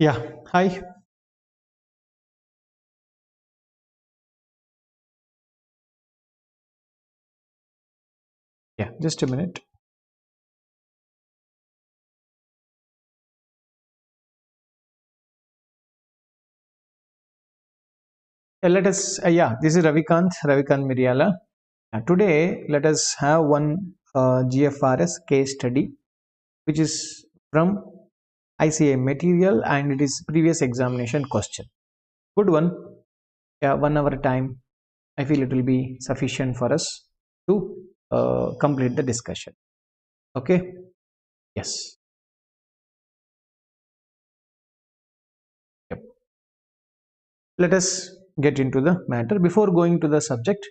Yeah, hi. Yeah, just a minute. This is Ravi Kanth Miriyala. Today, let us have one GFRS case study, which is from ICA material and it is previous examination question. Good one. Yeah, 1 hour time. I feel it will be sufficient for us to complete the discussion. Okay. Yes. Yep. Let us get into the matter. Before going to the subject,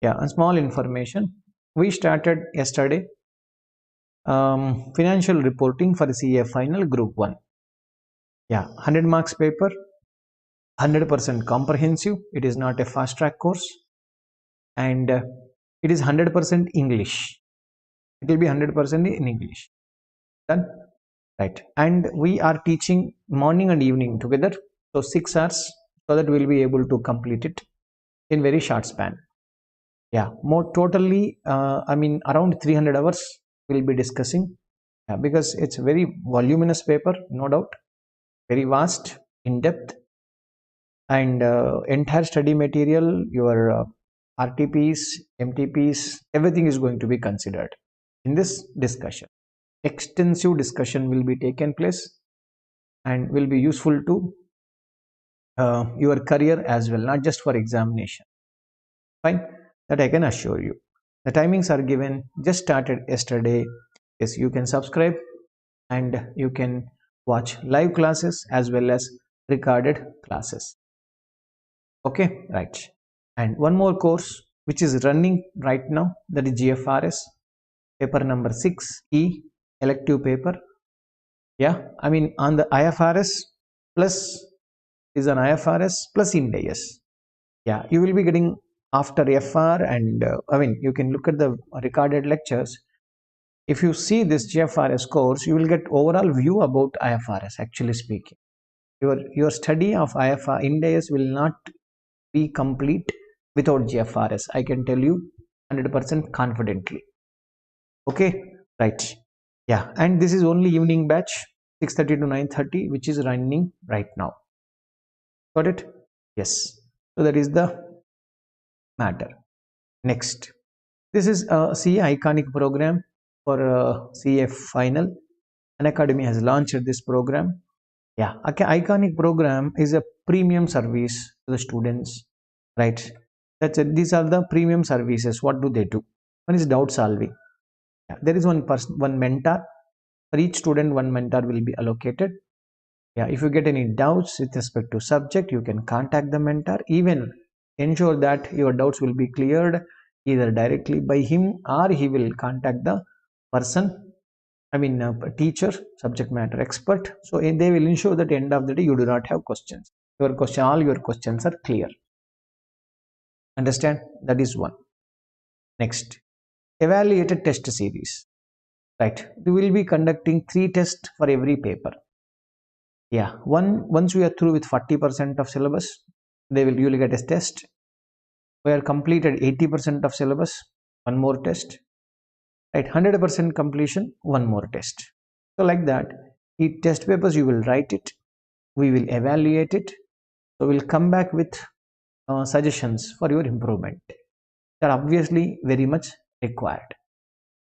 yeah, a small information. We started yesterday financial reporting for CA Final Group 1. Yeah, 100 marks paper, 100% comprehensive. It is not a fast track course and it is 100% English. It will be 100% in English. Done? Right. And we are teaching morning and evening together. So 6 hours so that we will be able to complete it in very short span. Yeah, more totally, around 300 hours we'll be discussing. Yeah, because it's a very voluminous paper, no doubt, very vast, in depth, and entire study material, your RTPs, MTPs, everything is going to be considered in this discussion. Extensive discussion will be taken place and will be useful to your career as well, not just for examination. Fine, that I can assure you. The timings are given, just started yesterday. Yes, you can subscribe and you can watch live classes as well as recorded classes. Okay, right. And one more course which is running right now, that is GFRS paper number 6E elective paper. Yeah, I mean on the IFRS plus is an IFRS plus Ind AS. Yeah, you will be getting after FR and you can look at the recorded lectures. If you see this GFRS course, you will get overall view about IFRS. Actually speaking, your study of IFR Ind AS will not be complete without GFRS. I can tell you 100% confidently. Okay, right. Yeah, and this is only evening batch 6:30 to 9:30, which is running right now. Got it? Yes. So that is the matter. Next, this is a CA iconic program for CA final. Unacademy has launched this program. Yeah, iconic program is a premium service to the students, right? That's it. These are the premium services. What do they do? One is doubt solving. Yeah, there is one person, one mentor for each student. One mentor will be allocated. Yeah, if you get any doubts with respect to subject, you can contact the mentor. Even ensure that your doubts will be cleared either directly by him or he will contact the person, teacher, subject matter expert. So they will ensure that at the end of the day you do not have questions. All your questions are clear. Understand? That is one. Next, evaluated test series. Right. We will be conducting 3 tests for every paper. Yeah. Once we are through with 40% of syllabus, you will get a test. We are completed 80% of syllabus, one more test. Right. 100% completion, one more test. So like that, the test papers you will write it, we will evaluate it. So we'll come back with suggestions for your improvement. They are obviously very much required.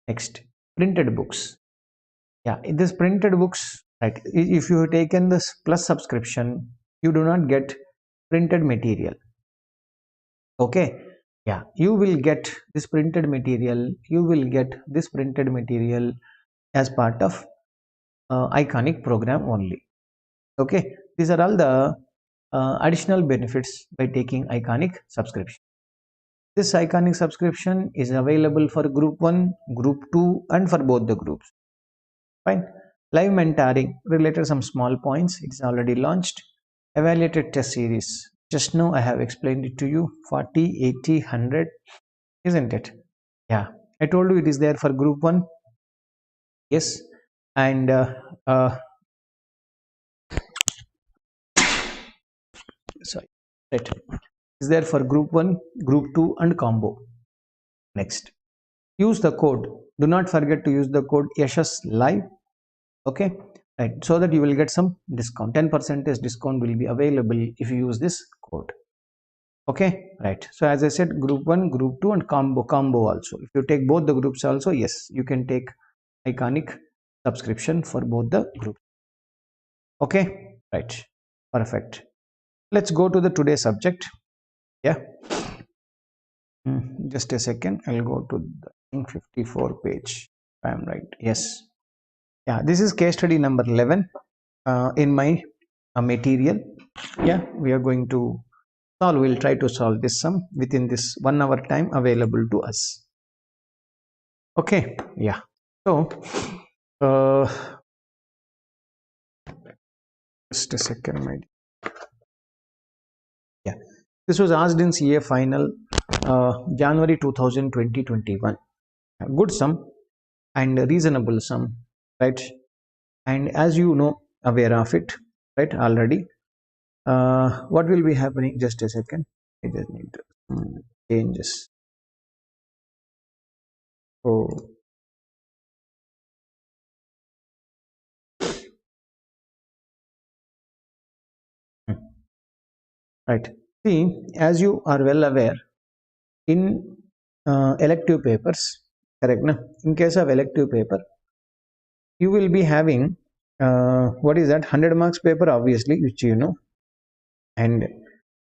Next, printed books. Yeah, in this printed books, right? If you have taken this plus subscription, you do not get printed material. Okay. Yeah, you will get this printed material. You will get this printed material as part of iconic program only. Okay, these are all the additional benefits by taking iconic subscription. This iconic subscription is available for group 1, group 2 and for both the groups. Fine. Live mentoring related some small points. It's already launched. Evaluated test series. Just now I have explained it to you. 40, 80, 100, isn't it? Yeah. I told you it is there for group 1. Yes. And right? Is there for group 1, group 2 and combo. Next, use the code. Do not forget to use the code Yashas Live. Okay, right, so that you will get some discount. 10% discount will be available if you use this code. Okay, right. So as I said, group 1, group 2 and combo also. If you take both the groups also, yes, you can take iconic subscription for both the groups. Okay, right, perfect. Let's go to the today's subject. Yeah, just a second, I'll go to the 54 page. I'm right. Yes. Yeah, this is case study number 11 in my material. Yeah, we are going to solve. We'll try to solve this sum within this 1 hour time available to us. Okay. Yeah. So, just a second, my dear. Yeah, this was asked in CA Final January 2020-21. Good sum and reasonable sum, right? And as you know, aware of it, right, already. What will be happening? Just a second, I just need to change this. Oh, right. See, as you are well aware, in elective papers, correct? Na? In case of elective paper, you will be having what is that? 100 marks paper, obviously, which you know, and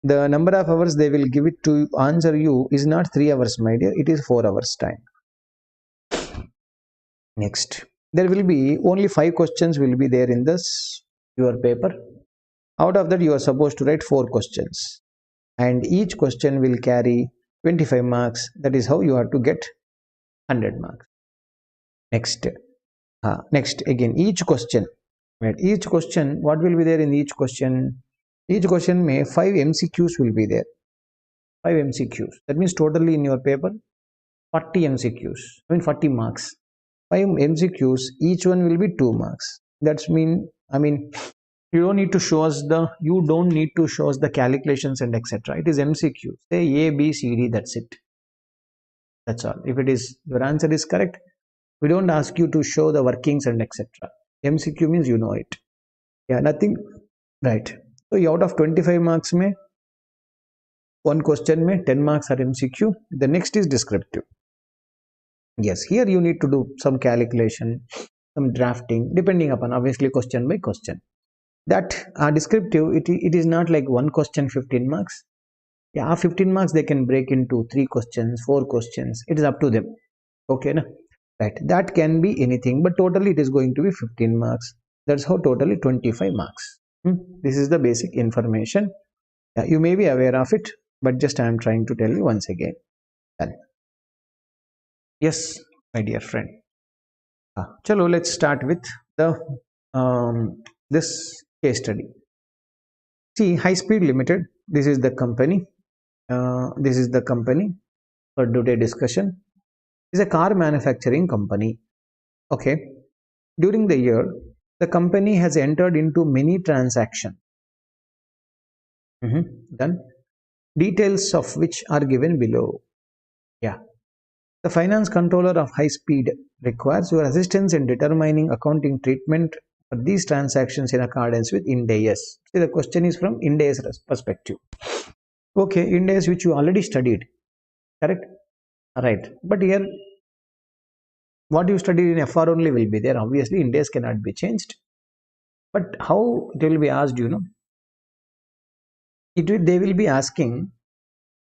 the number of hours they will give it to answer you is not 3 hours, my dear. It is 4 hours time. Next, there will be only 5 questions will be there in this your paper. Out of that, you are supposed to write 4 questions, and each question will carry 25 marks. That is how you have to get 100 marks. Next, next again, each question, right? Each question, what will be there in each question? Each question may 5 MCQs will be there. 5 MCQs. That means totally in your paper 40 MCQs. I mean 40 marks. 5 MCQs, each one will be 2 marks. That's mean, I mean, you don't need to show us the calculations and etc. It is MCQ. Say A, B, C, D, that's it. That's all. If it is your answer is correct, we don't ask you to show the workings and etc. MCQ means you know it. Yeah, nothing. Right. So out of 25 marks may one question may 10 marks are MCQ. The next is descriptive. Yes, here you need to do some calculation, some drafting, depending upon obviously question by question. That descriptive, it is not like one question 15 marks. Yeah, 15 marks they can break into 3 questions, 4 questions. It is up to them. Okay, na? Right. That can be anything, but totally it is going to be 15 marks. That's how totally 25 marks. This is the basic information. Yeah, you may be aware of it, but just I am trying to tell you once again. Done. Yes, my dear friend. Chalo, let's start with the this case study. See, High Speed Limited. This is the company. This is the company for today's discussion. Is a car manufacturing company. Okay. During the year, the company has entered into many transactions. Done. Details of which are given below. Yeah. The finance controller of High Speed requires your assistance in determining accounting treatment for these transactions in accordance with Ind AS. See, the question is from Ind AS perspective. Okay, Ind AS which you already studied, correct? Right. But here, what you studied in FR only will be there. Obviously, Ind AS cannot be changed. But how it will be asked, you know? They will be asking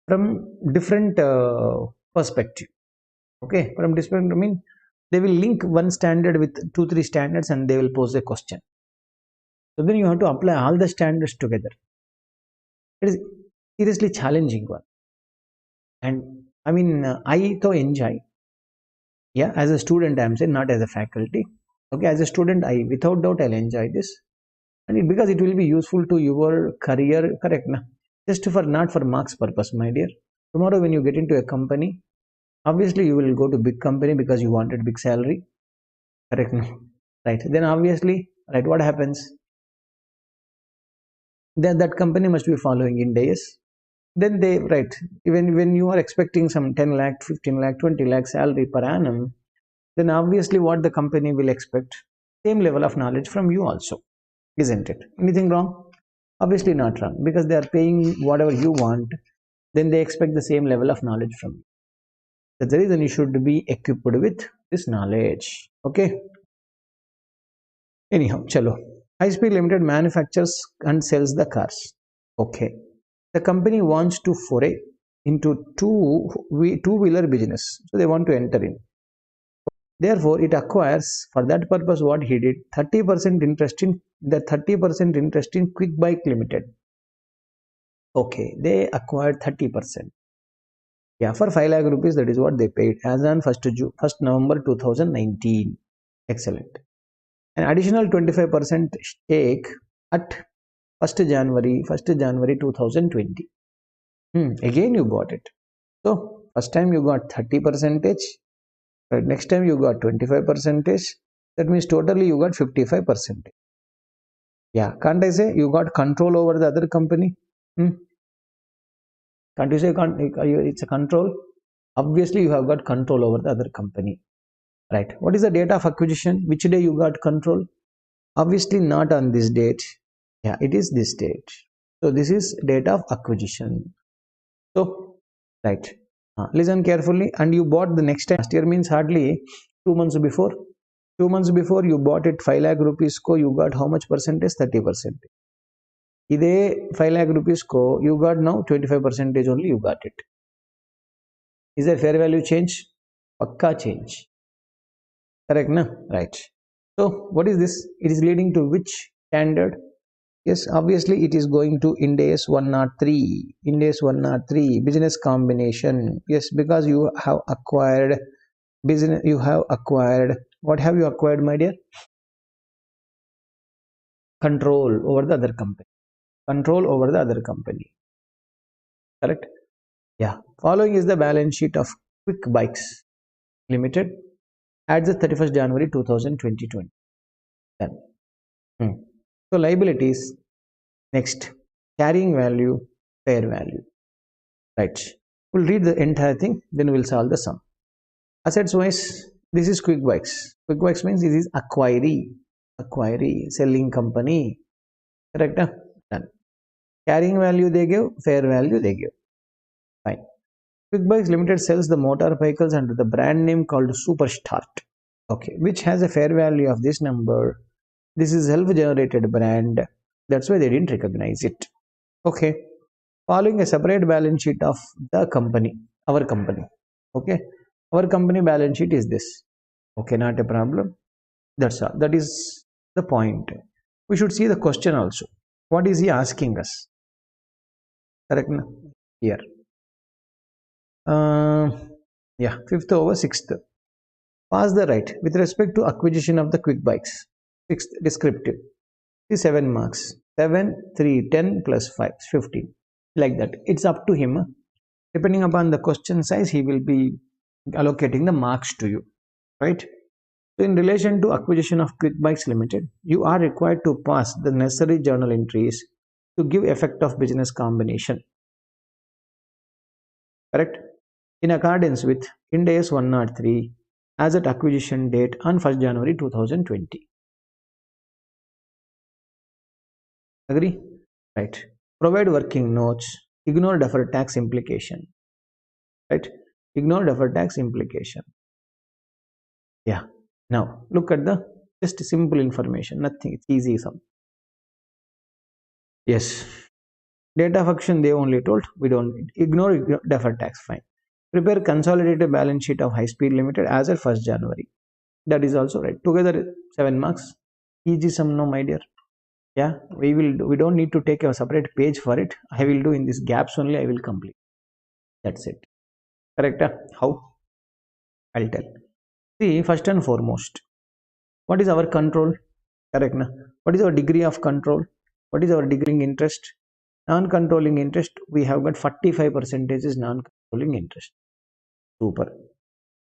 from different perspective. Okay, from different, I mean, they will link one standard with 2-3 standards and they will pose a question. So then you have to apply all the standards together. It is seriously challenging one. And I mean, I though enjoy. Yeah, as a student, I am saying, not as a faculty. Okay, as a student, I without doubt I'll enjoy this, and because it will be useful to your career. Correct, na? Just for not for marks purpose, my dear. Tomorrow, when you get into a company, obviously you will go to big company because you wanted big salary. Correct, na? Right? Then obviously, right? What happens? Then that company must be following Ind AS. then they, right, even when you are expecting some 10 lakh, 15 lakh, 20 lakh salary per annum, then obviously what the company will expect, same level of knowledge from you also, isn't it? Anything wrong? Obviously not wrong, because they are paying whatever you want, then they expect the same level of knowledge from you. That's the reason you should be equipped with this knowledge. Okay. Anyhow, chalo. High Speed Limited manufactures and sells the cars. Okay. The company wants to foray into two-wheeler business, so they want to enter in. Therefore, it acquires, for that purpose, what he did, 30% interest in the 30% interest in Quick Bike Limited. Okay, they acquired 30%. Yeah, for 5 lakh rupees, that is what they paid as on 1st November 2019. Excellent. An additional 25% stake at 1st January 2020. Again, you got it. So, first time you got 30%, right? Next time you got 25%. That means totally you got 55%. Yeah, can't I say you got control over the other company? Can't you say it's a control? Obviously, you have got control over the other company, right? What is the date of acquisition? Which day you got control? Obviously, not on this date. Yeah, it is this date. So, this is date of acquisition. So, right. Listen carefully. And you bought the next time. Last year means hardly 2 months before. 2 months before you bought it 5 lakh rupees ko, you got how much percentage? 30%. Ide 5 lakh rupees ko, you got now 25% only you got it. Is there fair value change? Pakka change. Correct, na? Right. So, what is this? It is leading to which standard? Yes, obviously it is going to Ind AS 103. Ind AS 103, business combination. Yes, because you have acquired business, what have you acquired, my dear? Control over the other company. Control over the other company. Correct? Yeah. Following is the balance sheet of Quick Bikes Limited at the 31st January 2020. Done. So liabilities, next, carrying value, fair value. Right. We'll read the entire thing, then we'll solve the sum. Assets wise, this is Quick Bikes. Quick Bikes means this is acquiree, selling company. Correct? Done. Carrying value they give, fair value they give. Fine. Quick Bikes Limited sells the motor vehicles under the brand name called Superstart. Okay, which has a fair value of this number. This is self-generated brand. That's why they didn't recognize it. Okay. Following a separate balance sheet of the company, our company. Okay. Our company balance sheet is this. Okay, not a problem. That's all. That is the point. We should see the question also. What is he asking us? Correct? Here. Yeah, 5th over 6th. Pass the right with respect to acquisition of the Quick Bikes. 6th descriptive. 7 marks. 7, 3, 10 plus 5, 15. Like that. It's up to him. Depending upon the question size, he will be allocating the marks to you. Right? So, in relation to acquisition of Quick Bikes Limited, you are required to pass the necessary journal entries to give effect of business combination. Correct? In accordance with Ind AS 103 as at acquisition date on 1st January 2020. Agree? Right. Provide working notes. Ignore deferred tax implication. Right? Ignore deferred tax implication. Yeah. Now, look at the just simple information. Nothing. It's easy sum. Yes. Date of action they only told. We don't need. Ignore deferred tax. Fine. Prepare consolidated balance sheet of High Speed Limited as at 1st January. That is also right. Together 7 marks. Easy sum, no, my dear. Yeah, we don't need to take a separate page for it. I will do in these gaps only. I will complete. That's it. Correct? How? I'll tell. See, first and foremost, what is our control? Correct? Na? What is our degree of control? What is our degree interest? Non-controlling interest, we have got 45% is non-controlling interest. Super.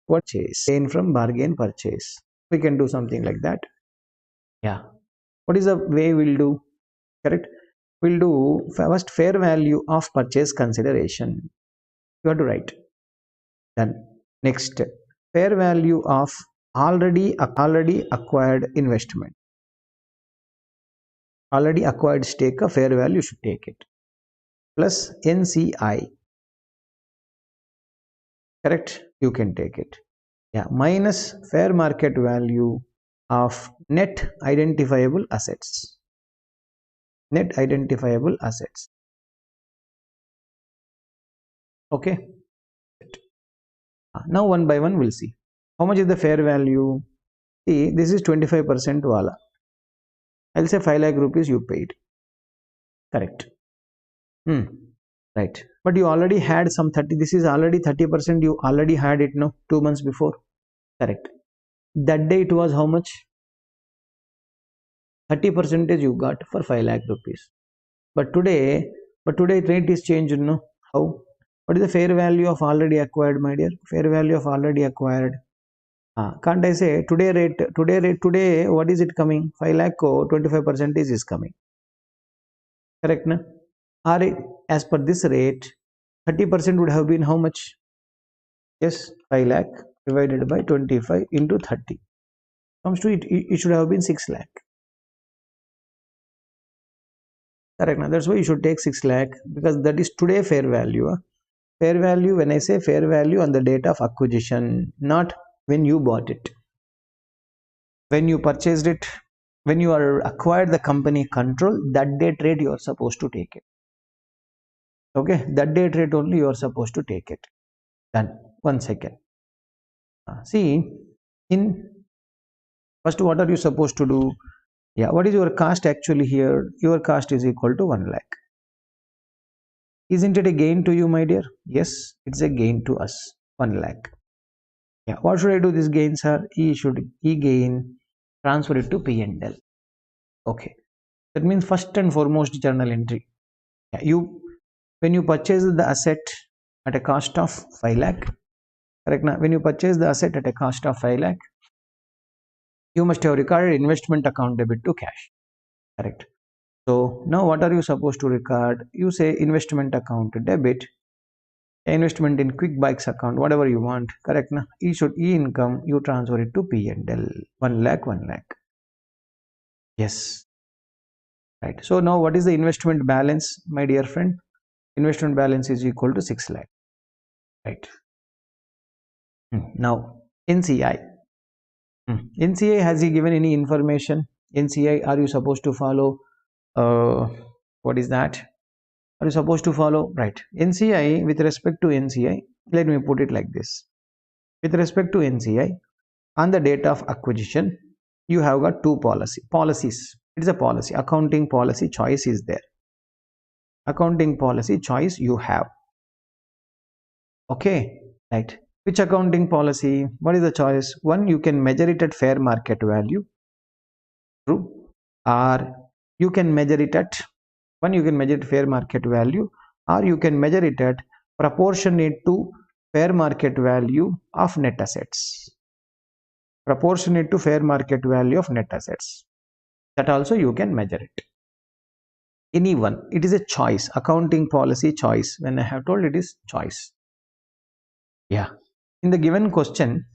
What chase? Gain from bargain purchase. We can do something like that. Yeah. What is the way we'll do? Correct? we'll do first fair value of purchase consideration. You have to write. Then next, fair value of already acquired investment. Already acquired stake, a fair value, you should take it. Plus NCI. Correct? You can take it. Yeah. Minus fair market value of net identifiable assets. Net identifiable assets. Okay. Now one by one we'll see. How much is the fair value? See, this is 25% wala. I'll say 5 lakh rupees you paid. Correct. Right. But you already had some 30. This is already 30%. You already had it, no? 2 months before. Correct. That day it was how much? 30% you got for 5 lakh rupees. But today rate is changed, no? How? What is the fair value of already acquired, my dear? Fair value of already acquired. Can't I say today what is it coming? 5 lakh ko 25% is coming. Correct, na? As per this rate, 30% would have been how much? Yes, 5 lakh divided by 25 into 30. Comes to it should have been 6 lakh. Correct, na? That's why you should take 6 lakh because that is today fair value. Fair value, when I say fair value on the date of acquisition, not when you bought it. When you purchased it, when you are acquired the company control, that date rate you are supposed to take it. Okay, that date rate only you are supposed to take it. Done. 1 second. See, in first, what are you supposed to do? Yeah, what is your cost actually here? Your cost is equal to 1 lakh. Isn't it a gain to you, my dear? Yes, it's a gain to us. 1 lakh. Yeah, what should I do? These gains are E gain, transfer it to P&L. Okay, that means first and foremost journal entry. Yeah, when you purchase the asset at a cost of 5 lakh, correct now? When you purchase the asset at a cost of 5 lakh, you must have recorded investment account debit to cash. Correct. So now what are you supposed to record? You say investment account debit, investment in quick bikes account, whatever you want. Correct na? E income, you transfer it to P&L. 1 lakh, 1 lakh. Yes. Right. So now what is the investment balance, my dear friend? Investment balance is equal to 6 lakh. Right. Now NCI. NCI, has he given any information? NCI, are you supposed to follow? What is that? Are you supposed to follow? Right. NCI, with respect to NCI, let me put it like this. With respect to NCI, on the date of acquisition, you have got two policies. It is a policy. Accounting policy choice is there. Accounting policy choice you have. Okay. Right. Which accounting policy? What is the choice? One, you can measure it at fair market value. True. Or you can measure it at fair market value, or you can measure it at proportionate to fair market value of net assets. Proportionate to fair market value of net assets. That also you can measure it. Any one. It is a choice. Accounting policy choice. When I have told it is choice. Yeah. In the given question,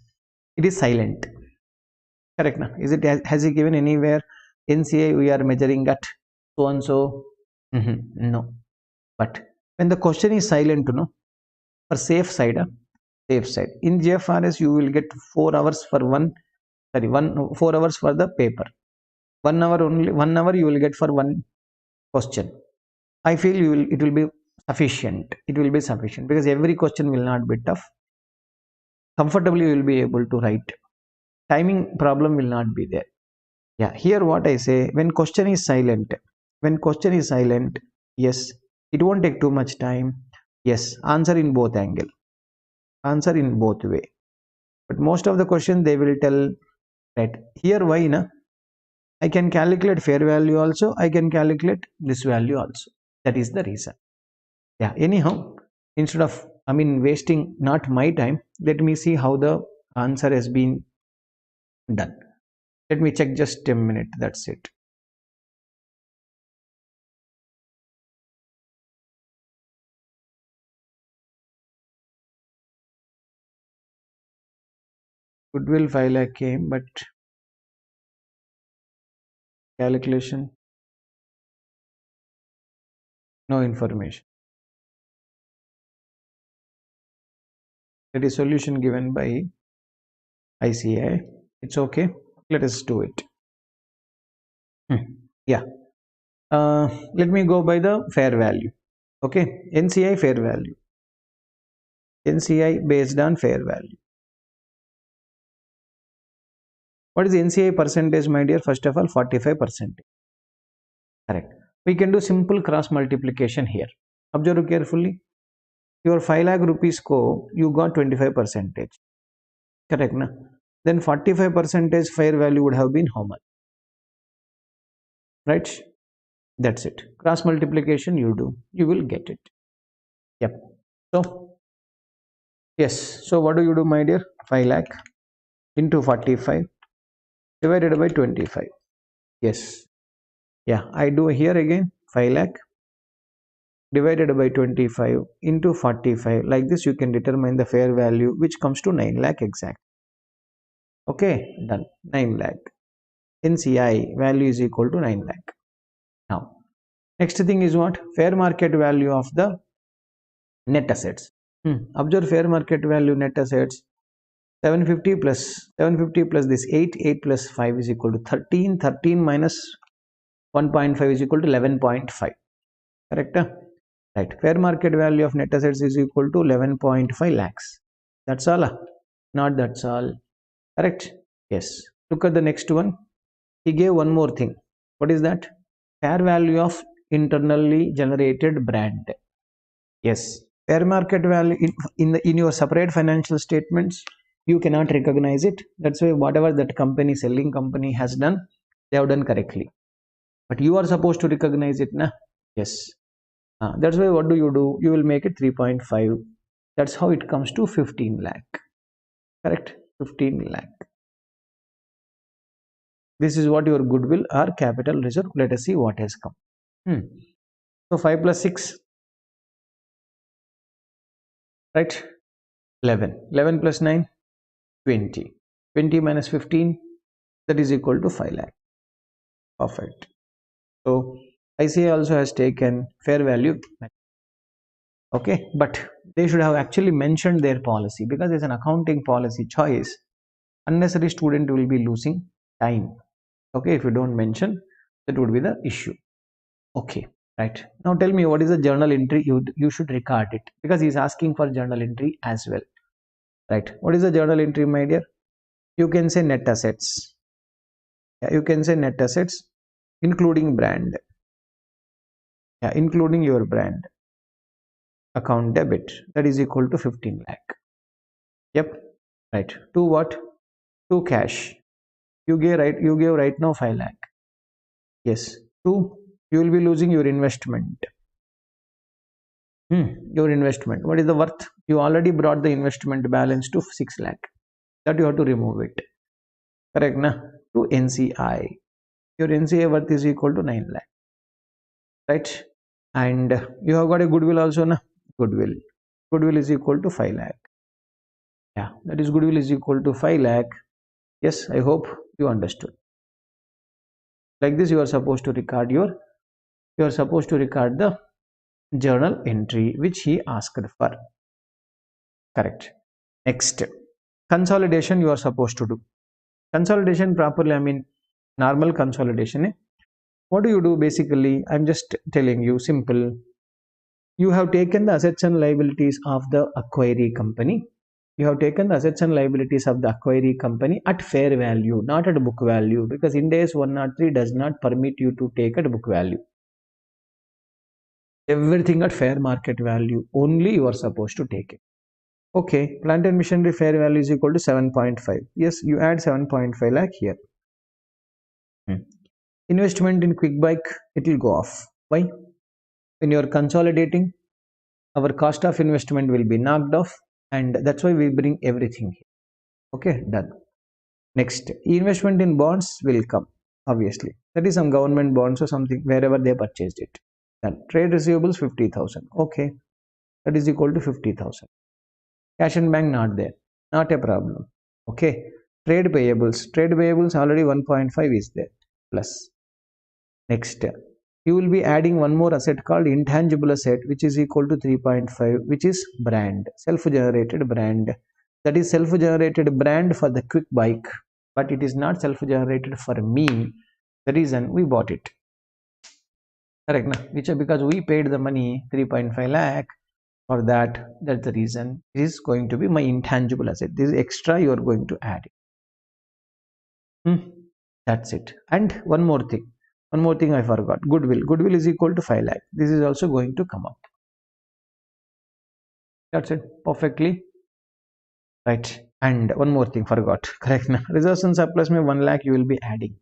it is silent. Correct na? Has he given anywhere NCA we are measuring at so and so? No. But when the question is silent, for safe side, in GFRS you will get 4 hours for 4 hours for the paper. 1 hour only. 1 hour you will get for one question. I feel it will be sufficient. It will be sufficient because every question will not be tough. Comfortably you will be able to write. Timing problem will not be there. Yeah, here what I say, when question is silent, yes, it won't take too much time. Yes, answer in both angle. Answer in both way. But most of the question they will tell, right, here why na? I can calculate fair value also, I can calculate this value also. That is the reason. Yeah, anyhow, instead of wasting not my time, let me see how the answer has been done. Let me check just a minute. That's it. Goodwill 5 lakh came, but calculation, no information. That is solution given by ICA. It's okay. Let us do it. Yeah. Let me go by the fair value. Okay. NCI fair value. NCI based on fair value. What is the NCI percentage, my dear? First of all, 45%. Correct. We can do simple cross multiplication here. Observe carefully. Your 5 lakh rupees ko you got 25%. Correct, na? Then 45% fair value would have been how much? Right? That's it. Cross multiplication you do. You will get it. Yep. So, yes. So, what do you do, my dear? 5 lakh into 45 divided by 25. Yes. Yeah. I do here again 5 lakh divided by 25 into 45. Like this, you can determine the fair value, which comes to 9 lakh exact. Okay. Done. 9 lakh. NCI value is equal to 9 lakh. Now, next thing is what? Fair market value of the net assets. Observe fair market value net assets. 750 plus this 8 plus 5 is equal to 13. 13 minus 1.5 is equal to 11.5. Correct? Right. Fair market value of net assets is equal to 11.5 lakhs. That's all. Not that's all. Correct? Yes. Look at the next one. He gave one more thing. What is that? Fair value of internally generated brand. Yes. Fair market value in your separate financial statements, you cannot recognize it. That's why whatever that company, selling company has done, they have done correctly. But you are supposed to recognize it, na? Yes. That's why what do? You will make it 3.5. That's how it comes to 15 lakh. Correct? 15 lakh. This is what your goodwill or capital reserve. Let us see what has come. So 5 plus 6. Right? 11. 11 plus 9. 20. 20 minus 15. That is equal to 5 lakh. Perfect. So ICA also has taken fair value. Okay, but they should have actually mentioned their policy, because it's an accounting policy choice. Unnecessary student will be losing time. Okay, if you don't mention, that would be the issue. Okay, right. Now tell me, what is the journal entry you should record it, because he's asking for journal entry as well. Right. What is the journal entry, my dear? You can say net assets. Yeah, you can say net assets, including brand. Yeah, including your brand. Account debit, that is equal to 15 lakh. Yep. Right. To what? To cash. You gave right now 5 lakh. Yes. To, you will be losing your investment. Your investment. What is the worth? You already brought the investment balance to 6 lakh. That you have to remove it. Correct, na? To NCI. Your NCI worth is equal to 9 lakh. Right? And you have got a goodwill also, na? Goodwill. Goodwill is equal to 5 lakh. Yeah, that is goodwill is equal to 5 lakh. Yes, I hope you understood. Like this, you are supposed to record the journal entry which he asked for. Correct. Next, consolidation you are supposed to do. Consolidation properly, I mean normal consolidation. What do you do basically? I'm just telling you simple. You have taken the assets and liabilities of the acquiring company. You have taken the assets and liabilities of the acquiring company at fair value, not at book value, because Ind AS 103 does not permit you to take at book value. Everything at fair market value only you are supposed to take it. Okay, plant and machinery fair value is equal to 7.5. Yes, you add 7.5 lakh here. Investment in quick bike, it will go off. Why? When you are consolidating, our cost of investment will be knocked off, and that's why we bring everything here. Okay, done. Next, investment in bonds will come, obviously. That is some government bonds or something, wherever they purchased it. Done. Trade receivables 50,000. Okay, that is equal to 50,000. Cash and bank not there, not a problem. Okay, Trade payables already 1.5 is there, plus. Next, you will be adding one more asset called intangible asset, which is equal to 3.5, which is brand, self-generated brand. That is self-generated brand for the quick bike, but it is not self-generated for me. The reason we bought it, correct? Na? Which because we paid the money 3.5 lakh for that. That's the reason. It is going to be my intangible asset. This is extra you are going to add it. That's it. And one more thing I forgot. Goodwill is equal to 5 lakh. This is also going to come up. That's it. Perfectly right. And one more thing forgot. Correct. Na? Reserves and surplus में 1 lakh you will be adding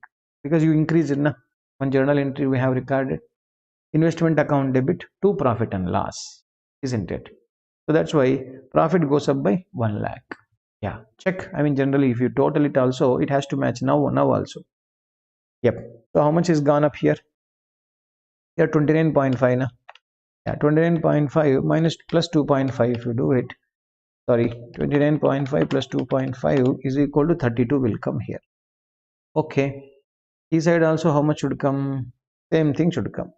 because you increase it. Na? One journal entry we have recorded. Investment account debit to profit and loss, isn't it? So that's why profit goes up by 1 lakh. Yeah, check. I mean, generally, if you total it also, it has to match now also. Yep. So how much is gone up here? Here 29.5 na. Yeah, 29.5 minus plus 2.5 if you do it. Sorry, 29.5 plus 2.5 is equal to 32 will come here. Okay. This side also how much should come? Same thing should come.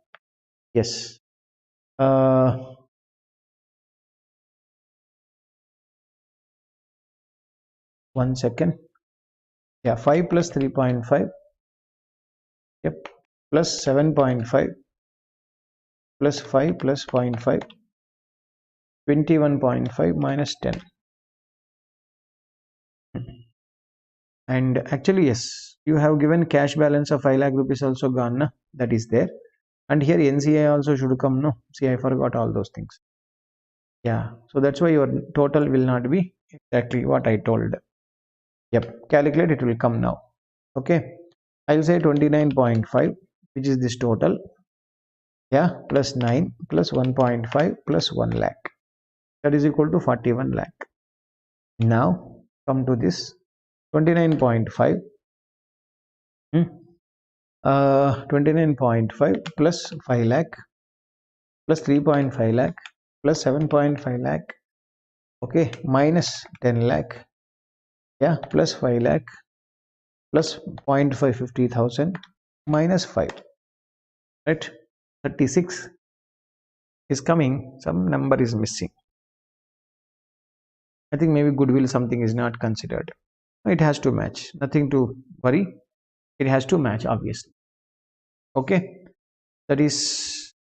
Yes. 1 second. Yeah, 5 plus 3.5. Yep. Plus 7.5 plus 5 plus 0.5. 21.5 minus 10. And actually, yes, you have given cash balance of 5 lakh rupees also gone. Na? That is there. And here NCI also should come. No, see, I forgot all those things. Yeah, so that's why your total will not be exactly what I told. Yep, calculate, it will come now. Okay, I'll say 29.5, which is this total. Yeah, plus 9 plus 1.5 plus 1 lakh. That is equal to 41 lakh. Now come to this 29.5. 29.5 plus 5 lakh plus 3.5 lakh plus 7.5 lakh. Okay, minus 10 lakh. Yeah, plus 5 lakh plus 0.5 50,000 minus 5. Right, 36 is coming. Some number is missing. I think maybe goodwill something is not considered. It has to match. Nothing to worry. It has to match, obviously. Okay, that is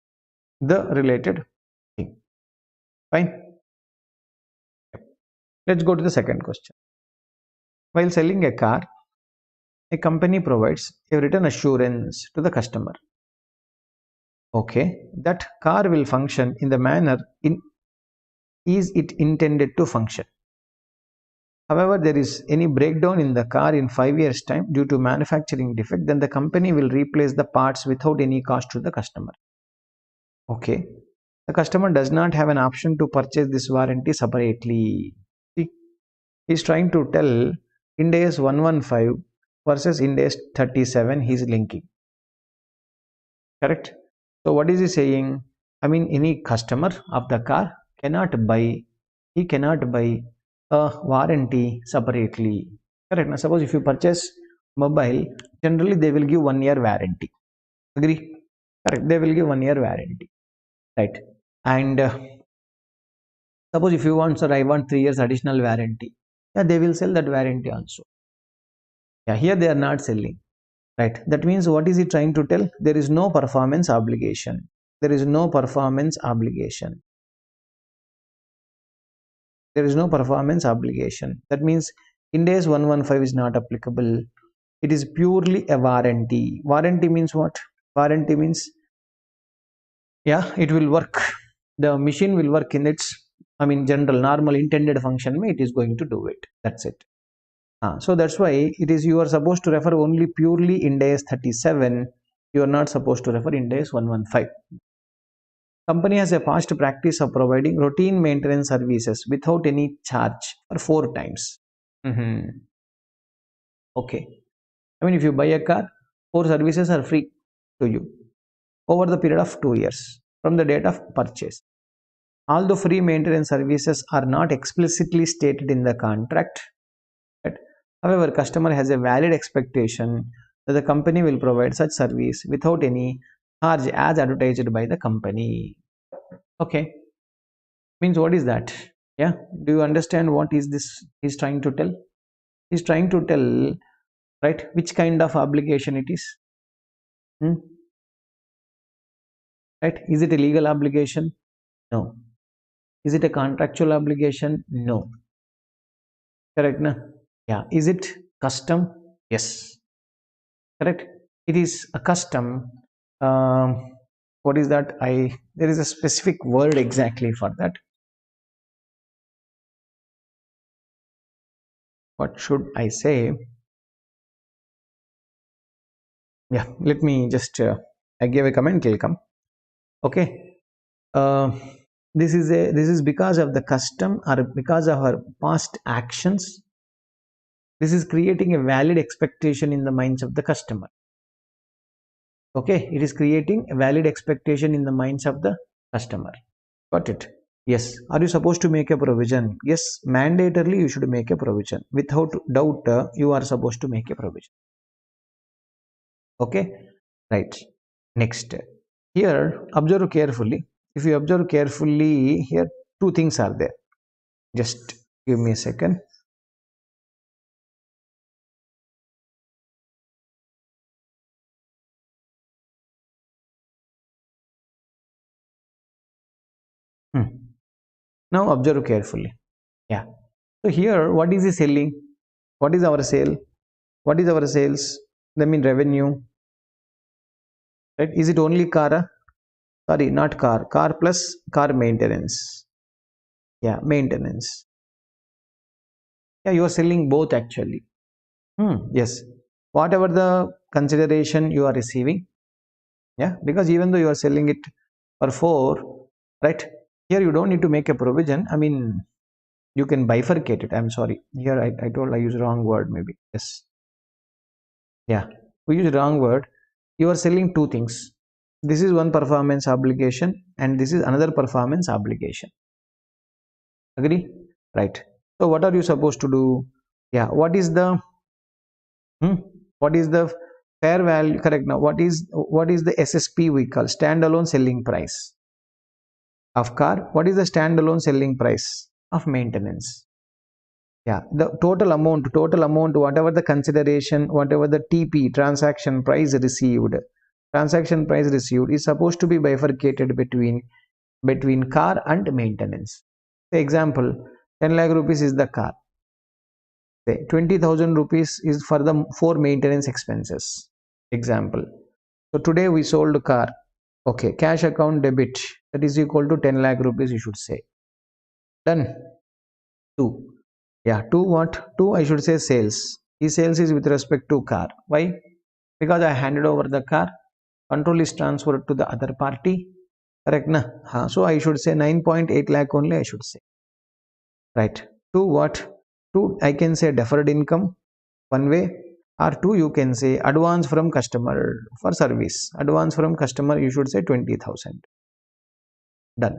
the related thing. Fine. Let's go to the second question. While selling a car, a company provides a written assurance to the customer. Okay, that car will function in the manner is it intended to function. However, there is any breakdown in the car in 5 years' time due to manufacturing defect, then the company will replace the parts without any cost to the customer. Okay, the customer does not have an option to purchase this warranty separately. See, he's trying to tell Ind AS 115 versus Ind AS 37 he's linking. Correct? So what is he saying? I mean, any customer of the car cannot buy a warranty separately. Correct? Now, suppose if you purchase mobile, generally they will give 1 year warranty. Agree? Correct? They will give 1 year warranty. Right? And suppose if you want, sir, I want 3 years additional warranty. Yeah, they will sell that warranty also. Yeah, here they are not selling. Right? That means what is he trying to tell? There is no performance obligation. There is no performance obligation. There is no performance obligation. That means Ind AS 115 is not applicable. It is purely a warranty. Warranty means what? Warranty means, yeah, it will work. The machine will work in its, general, normal, intended function. It is going to do it. That's it. So that's why it is you are supposed to refer only purely Ind AS 37. You are not supposed to refer Ind AS 115. Company has a past practice of providing routine maintenance services without any charge for 4 times. Okay. If you buy a car, 4 services are free to you over the period of 2 years from the date of purchase. Although free maintenance services are not explicitly stated in the contract, right? However, customer has a valid expectation that the company will provide such service without any charge as advertised by the company. Okay, means what is that? Yeah, do you understand what is this he's trying to tell? He's trying to tell, right, which kind of obligation it is. Hmm? Right? Is it a legal obligation? No. Is it a contractual obligation? No. Correct, na? Yeah. Is it custom? Yes. Correct. It is a custom. What is that? There is a specific word exactly for that. What should I say? Yeah. Let me just. I gave a comment. It'll come. Okay. Uh, this is because of the custom or because of our past actions. This is creating a valid expectation in the minds of the customer. Okay, it is creating a valid expectation in the minds of the customer. Got it? Yes. Are you supposed to make a provision? Yes, mandatorily you should make a provision. Without doubt, you are supposed to make a provision. Okay, right. Next, here observe carefully. If you observe carefully, here two things are there. Just give me a second. Now observe carefully. Yeah. So here, what is he selling? What is our sale? What is our sales? That mean revenue. Right? Is it only car? Sorry, not car. Car plus car maintenance. Yeah, maintenance. Yeah, you are selling both actually. Yes. Whatever the consideration you are receiving. Yeah, because even though you are selling it for 4, right? Here you don't need to make a provision. I mean, you can bifurcate it. I'm sorry. Here I told I used wrong word maybe. Yes. Yeah, we use wrong word. You are selling two things. This is one performance obligation and this is another performance obligation. Agree? Right. So what are you supposed to do? Yeah, what is the what is the fair value? Correct. Now what is the SSP we call standalone selling price of car? What is the standalone selling price of maintenance? Yeah, the total amount, whatever the consideration, whatever the TP transaction price received is supposed to be bifurcated between car and maintenance. Say example, 10 lakh rupees is the car. Say 20,000 rupees is for the 4 maintenance expenses. Example. So today we sold a car. Okay, cash account debit that is equal to 10 lakh rupees. You should say done. 2. Yeah, 2 what? 2 I should say sales. His sales is with respect to car. Why? Because I handed over the car. Control is transferred to the other party. Correct na? So I should say 9.8 lakh only I should say. Right. 2 what? 2 I can say deferred income one way, or 2 you can say advance from customer for service. Advance from customer you should say 20,000. Done.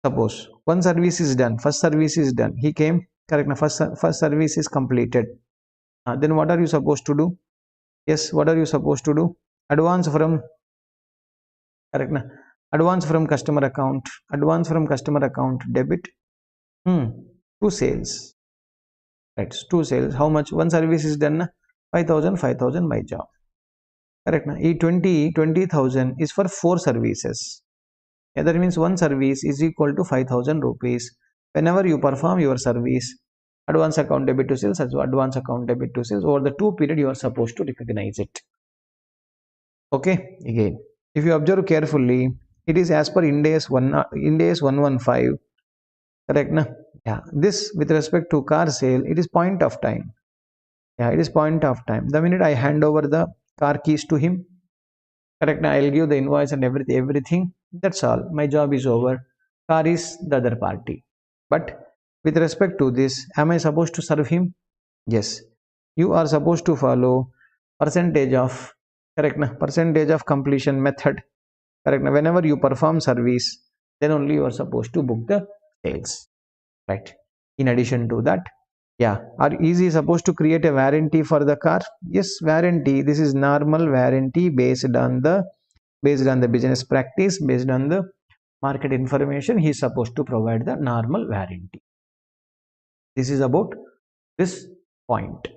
Suppose one service is done, first service is done. He came, correct na? First service is completed. Then what are you supposed to do? Yes, what are you supposed to do? Advance from, correct na? Advance from customer account debit to sales. Right, 2 sales. How much? One service is done, 5,000 my job. Correct na? 20,000 is for 4 services. Yeah, that means one service is equal to 5,000 rupees. Whenever you perform your service, advance account debit to sales, advance account debit to sales, over the 2 period you are supposed to recognize it. Okay, again, if you observe carefully, it is as per Ind AS 115. Correct na? Yeah, this with respect to car sale, it is point of time. Yeah, it is point of time. The minute I hand over the car keys to him, correct na, I'll give the invoice and everything. That's all. My job is over. Car is the other party. But with respect to this, am I supposed to serve him? Yes. You are supposed to follow percentage of, correct na, percentage of completion method. Correct na. Whenever you perform service, then only you are supposed to book the sales. Right. In addition to that, Yeah, or is he supposed to create a warranty for the car? Yes, warranty. This is normal warranty based on the business practice, based on the market information. He is supposed to provide the normal warranty. This is about this point.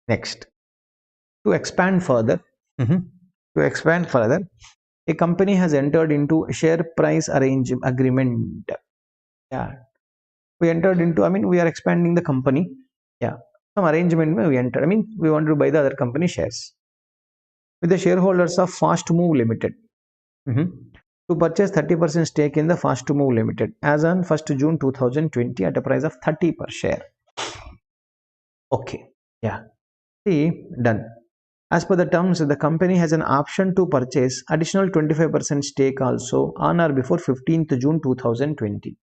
Next, to expand further, to expand further, a company has entered into a share price arrangement agreement. Yeah, we entered into, I mean, we are expanding the company. Yeah, some arrangement we entered. I mean, we want to buy the other company shares with the shareholders of Fast Move Limited. To purchase 30% stake in the Fast Move Limited as on 1st June 2020 at a price of 30 per share. Okay, yeah, see, done. As per the terms, the company has an option to purchase additional 25% stake also on or before 15th June 2020.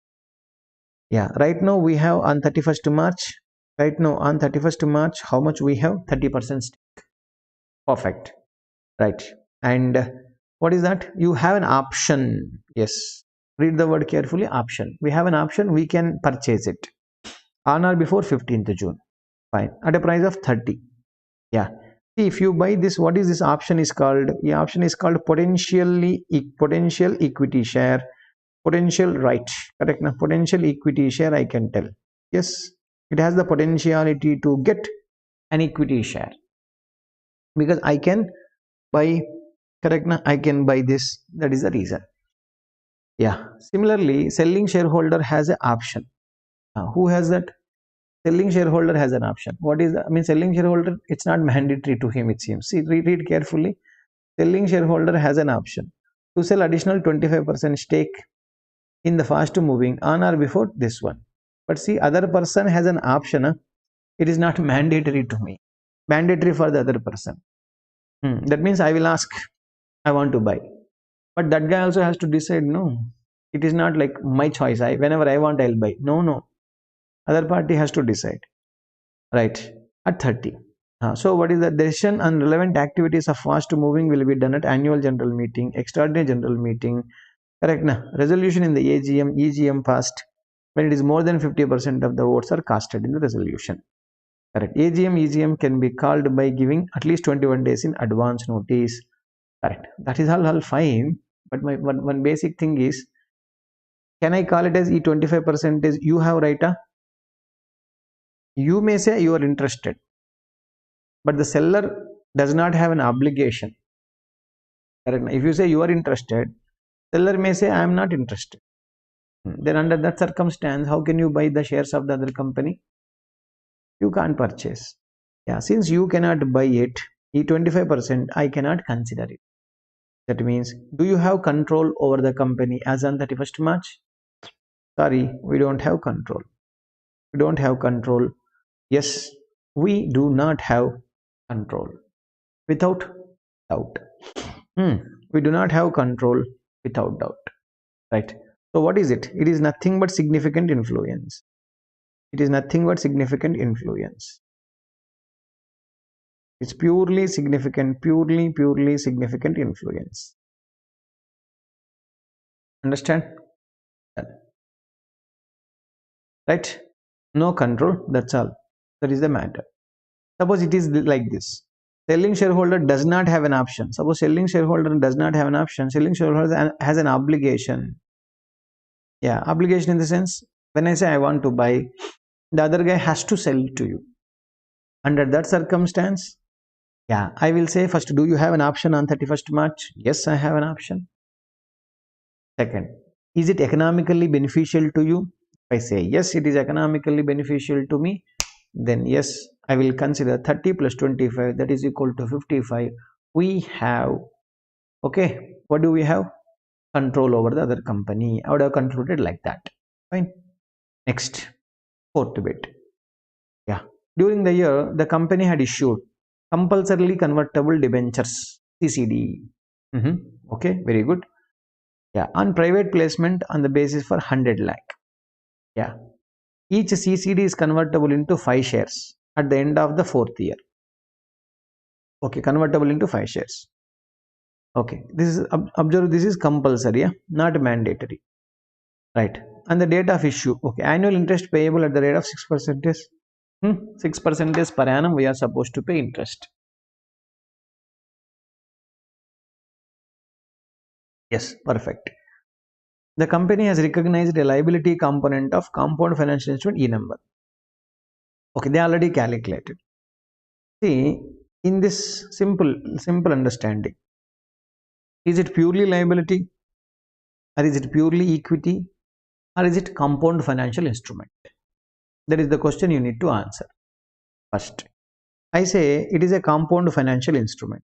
Yeah, right now we have on 31st March. Right now on 31st March, how much we have? 30% stake. Perfect. Right. And what is that? You have an option. Yes. Read the word carefully. Option. We have an option. We can purchase it on or before 15th June. Fine. At a price of 30. Yeah. See, if you buy this, what is this option is called? The option is called potential equity share, potential right. Correct? Now, potential equity share, I can tell. Yes, it has the potentiality to get an equity share because I can buy. Correct? Now, I can buy this. That is the reason. Yeah. Similarly, selling shareholder has an option. Who has that? Selling shareholder has an option. What is that? I mean, selling shareholder, it's not mandatory to him, it seems. See, read carefully. Selling shareholder has an option to sell additional 25% stake in the fast moving on or before this one. But see, other person has an option. It is not mandatory to me. Mandatory for the other person. That means I will ask, I want to buy. But that guy also has to decide, no. It is not like my choice. Whenever I want, I'll buy. No. Other party has to decide. Right. At 30. So what is the decision on relevant activities of fast moving will be done at annual general meeting, extraordinary general meeting. Correct. Resolution in the EGM passed when it is more than 50% of the votes are casted in the resolution. Correct. EGM can be called by giving at least 21 days in advance notice. Correct. That is all fine. But my one basic thing is, can I call it as E25% is you have right? You may say you are interested, but the seller does not have an obligation. Correct. If you say you are interested, seller may say I am not interested. Then under that circumstance, how can you buy the shares of the other company? You can't purchase. Yeah, since you cannot buy it, E25%, I cannot consider it. That means, do you have control over the company as on 31st March? Sorry, we don't have control. We don't have control. Yes, we do not have control. Without doubt. We do not have control without doubt. Right. So what is it? It is nothing but significant influence. It is nothing but significant influence. It's purely significant, purely significant influence. Understand? Right? No control, that's all. That is the matter. Suppose it is like this. Selling shareholder does not have an option. Suppose selling shareholder does not have an option. Selling shareholder has an obligation. Yeah, obligation in the sense, when I say I want to buy, the other guy has to sell it to you. Under that circumstance, yeah, I will say first, do you have an option on 31st March? Yes, I have an option. Second, is it economically beneficial to you? If I say yes, it is economically beneficial to me, then yes, I will consider 30 plus 25, that is equal to 55. We have, okay, what do we have? Control over the other company. I would have concluded like that. Fine. Next, fourth bit. Yeah. During the year, the company had issued compulsorily convertible debentures, CCD. Okay, very good. Yeah, on private placement on the basis for 100 lakh. Yeah. Each CCD is convertible into 5 shares at the end of the 4th year. Okay, convertible into 5 shares. Okay, this is, observe, this is compulsory, yeah? Not mandatory. Right. And the date of issue. Okay, annual interest payable at the rate of 6%. 6% per annum we are supposed to pay interest. Yes, perfect. The company has recognized a liability component of compound financial instrument E number. Okay, they already calculated. See, in this simple understanding, is it purely liability, or is it purely equity, or is it compound financial instrument? That is the question you need to answer first. I say it is a compound financial instrument.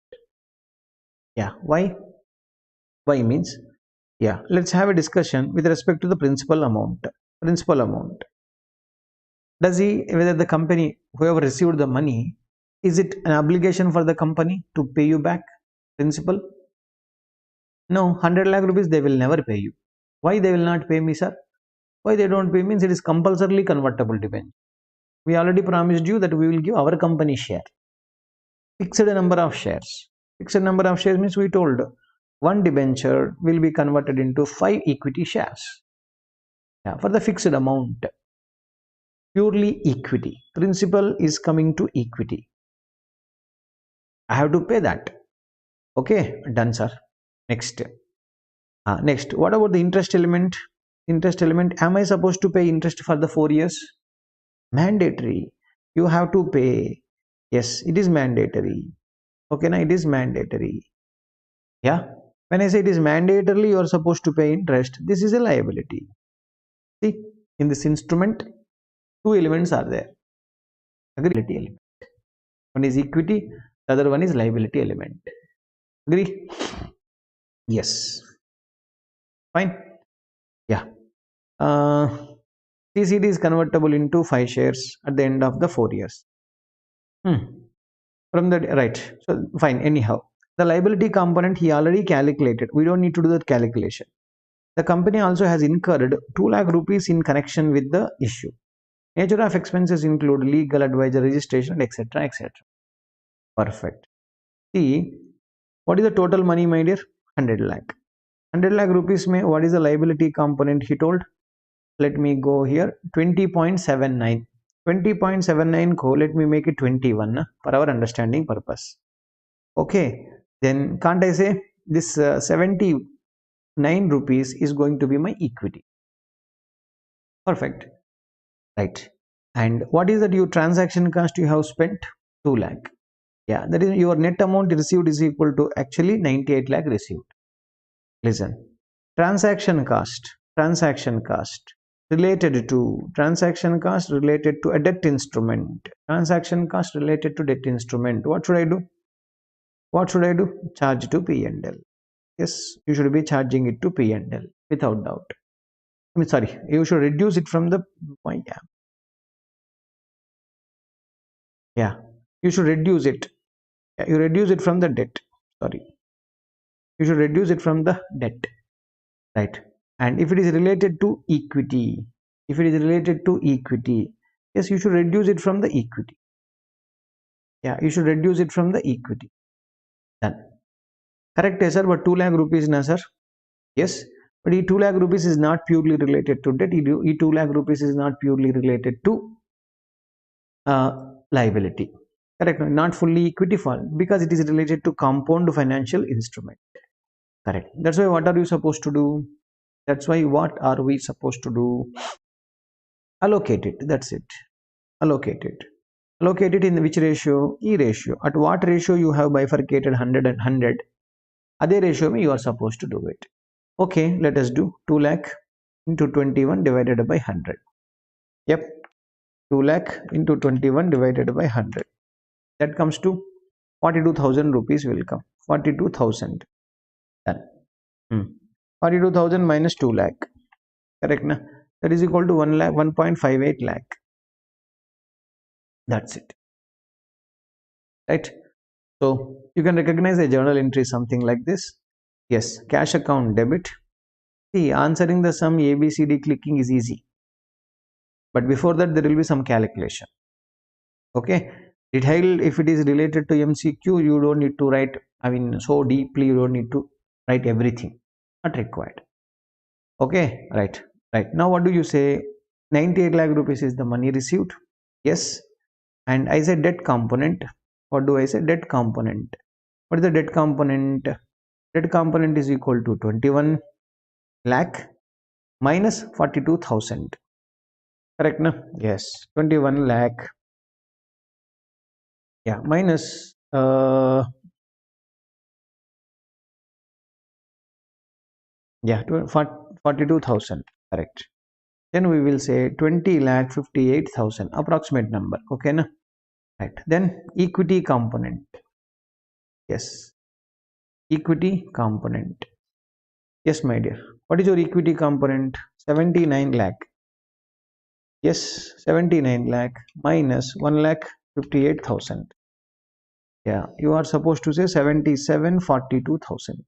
Yeah, why? Why means, yeah, let's have a discussion with respect to the principal amount. Principal amount. Does he, whether the company, whoever received the money, is it an obligation for the company to pay you back principal? No, 100 lakh rupees they will never pay you. Why they will not pay me, sir? Why they don't pay means it is compulsorily convertible debenture. We already promised you that we will give our company share. Fixed number of shares. Fixed number of shares means we told one debenture will be converted into 5 equity shares. Yeah, for the fixed amount. Purely equity. Principal is coming to equity. I have to pay that. Okay, done, sir. Next. Next, what about the interest element? Interest element, am I supposed to pay interest for the 4 years? Mandatory. You have to pay. Yes, it is mandatory. Okay, now it is mandatory. Yeah. When I say it is mandatorily, you are supposed to pay interest. This is a liability. See, in this instrument, two elements are there. Liability element. One is equity, the other one is liability element. Agree? Yes. Fine. Yeah. CCD is convertible into 5 shares at the end of the 4 years. From the right. So fine. Anyhow, the liability component he already calculated. We don't need to do that calculation. The company also has incurred 2 lakh rupees in connection with the issue. Nature of expenses include legal advisor, registration, etc. etc. Perfect. See, what is the total money, my dear? 100 lakh. 100 lakh rupees mein, what is the liability component he told? Let me go here. 20.79. 20.79 ko, let me make it 21 for our understanding purpose. Okay. Then can't I say this 79 rupees is going to be my equity? Perfect. Right. And what is that your transaction cost you have spent? 2 lakh. Yeah, that is your net amount received is equal to actually 98 lakh received. Listen, transaction cost related to a debt instrument. Transaction cost related to debt instrument. What should I do? Charge to P&L. Yes, you should be charging it to P&L without doubt. I mean, sorry, you should reduce it from the point. Yeah, you should reduce it. You reduce it from the debt. Sorry, you should reduce it from the debt, right? And if it is related to equity, yes, you should reduce it from the equity. Yeah, you should reduce it from the equity. Done. Correct, sir. But 2 lakh rupees, na sir? Yes. But 2 lakh rupees is not purely related to debt. 2 lakh rupees is not purely related to liability. Correct. Not fully equity fund because it is related to compound financial instrument. Correct. That's why what are you supposed to do? Allocate it. That's it. Allocate it. Allocate it in which ratio? E ratio. At what ratio you have bifurcated 100 and 100? Other ratio you are supposed to do it. Okay, let us do 2 lakh into 21 divided by 100. Yep. 2 lakh into 21 divided by 100. That comes to 42,000 rupees will come. 42,000. Done. 42,000 minus 2 lakh. Correct, na? That is equal to 1 lakh, 1.58 lakh. That's it. Right? So you can recognize a journal entry something like this. Yes, cash account debit. See, answering the sum ABCD clicking is easy. But before that, there will be some calculation. Okay. Detail, if it is related to MCQ, you don't need to write, so deeply, you don't need to write everything. Not required. Okay, right. Now what do you say? 98 lakh rupees is the money received. Yes. and I say debt component. What do I say? Debt component. What is the debt component? Debt component is equal to 21 lakh minus 42,000. Correct, no? Yes, 21 lakh. Yeah, minus 42,000. Correct. Then we will say 20 lakh 58,000, approximate number. Okay, na? Right. Then equity component. Yes, equity component. Yes, my dear. What is your equity component? 79 lakh. Yes, 79 lakh minus 1 lakh 58,000. Yeah, you are supposed to say 77,42,000.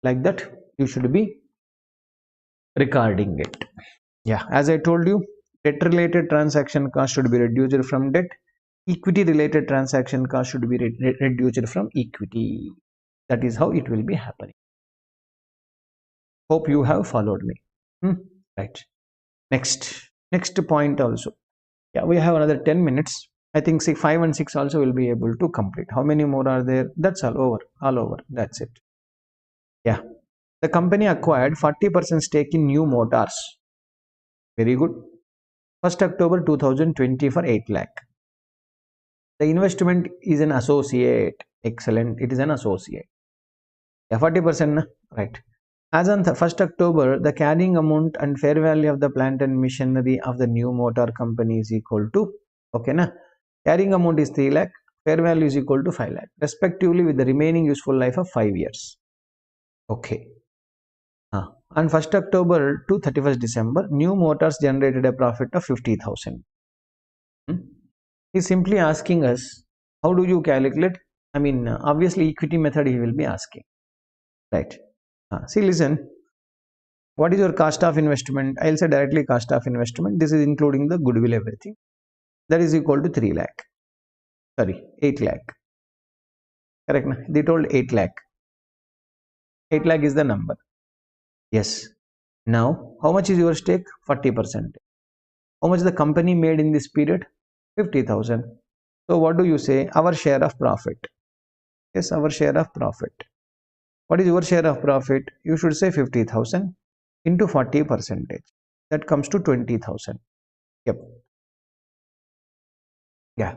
Like that, you should be recording it. Yeah, as I told you, debt related transaction cost should be reduced from debt. Equity related transaction cost should be reduced from equity. That is how it will be happening. Hope you have followed me. Right. Next point also. Yeah, we have another 10 minutes. I think 5 and 6 also will be able to complete. How many more are there? That's all over. That's it. Yeah. The company acquired 40% stake in New Motors. Very good. 1st October 2020 for 8 lakh. The investment is an associate. Excellent. It is an associate. Yeah, 40%. Right. As on 1st October, the carrying amount and fair value of the plant and machinery of the new motor company is equal to, okay, na? Carrying amount is 3 lakh, fair value is equal to 5 lakh, respectively, with the remaining useful life of 5 years. Okay. On 1st October to 31st December, new motors generated a profit of 50,000. He's simply asking us, how do you calculate? I mean, obviously, equity method he will be asking. Right. See, listen. What is your cost of investment? I'll say directly cost of investment. This is including the goodwill, everything. That is equal to 3 lakh. Sorry, 8 lakh. Correct? They told 8 lakh. 8 lakh is the number. Yes. Now, how much is your stake? 40%. How much the company made in this period? 50,000. So, what do you say? Our share of profit. Yes, our share of profit. What is your share of profit? You should say 50,000 into 40%. That comes to 20,000. Yep. Yeah.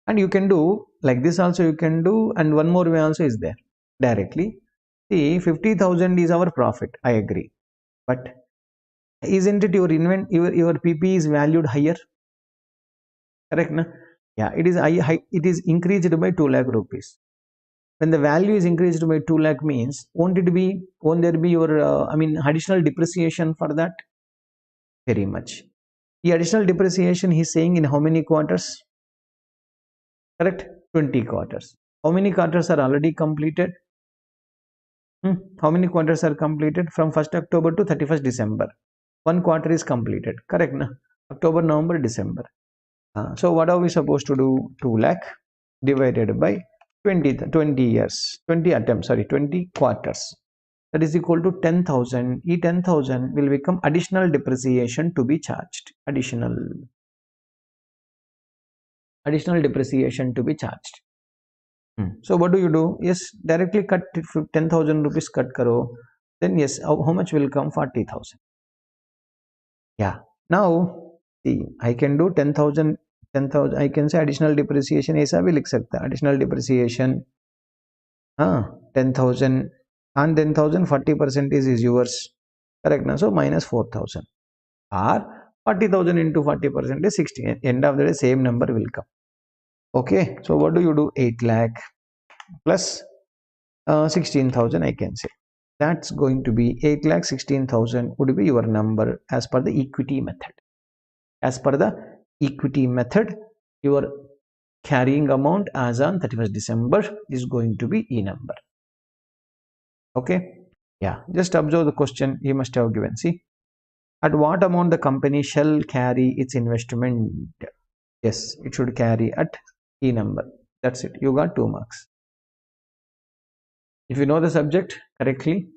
And you can do like this also, you can do, and one more way also is there directly. See, 50,000 is our profit. I agree. But isn't it your PP is valued higher? Correct, na? Yeah, it is high, it is increased by 2 lakh rupees. When the value is increased by 2 lakh means, won't there be your additional depreciation for that? Very much. The additional depreciation he's saying in how many quarters? Correct, 20 quarters. How many quarters are already completed? How many quarters are completed? From 1st October to 31st December. 1 quarter is completed. Correct, na? October, November, December. So what are we supposed to do? 2 lakh divided by 20 years. 20 attempts, sorry, 20 quarters. That is equal to 10,000. E 10,000 will become additional depreciation to be charged. Additional depreciation to be charged. So what do you do? Yes, directly cut 10,000 rupees cut karo. Then yes, how much will come? 40,000. Yeah. Now see, I can do 10,000. I can say additional depreciation. ऐसा भी लिख सकता है. Additional depreciation. 10,000 and 10,000 40% is yours. Correct na? So minus 4,000. Or 40,000 into 40% is 60. End of the day, same number will come. Okay. So what do you do? 8 lakh plus 16,000, I can say. That's going to be 8 lakh 16,000 would be your number as per the equity method. As per the equity method, your carrying amount as on 31st December is going to be E number. Okay. Yeah. Just observe the question he must have given. See, at what amount the company shall carry its investment? Yes, it should carry at E number. That's it. You got 2 marks. If you know the subject correctly,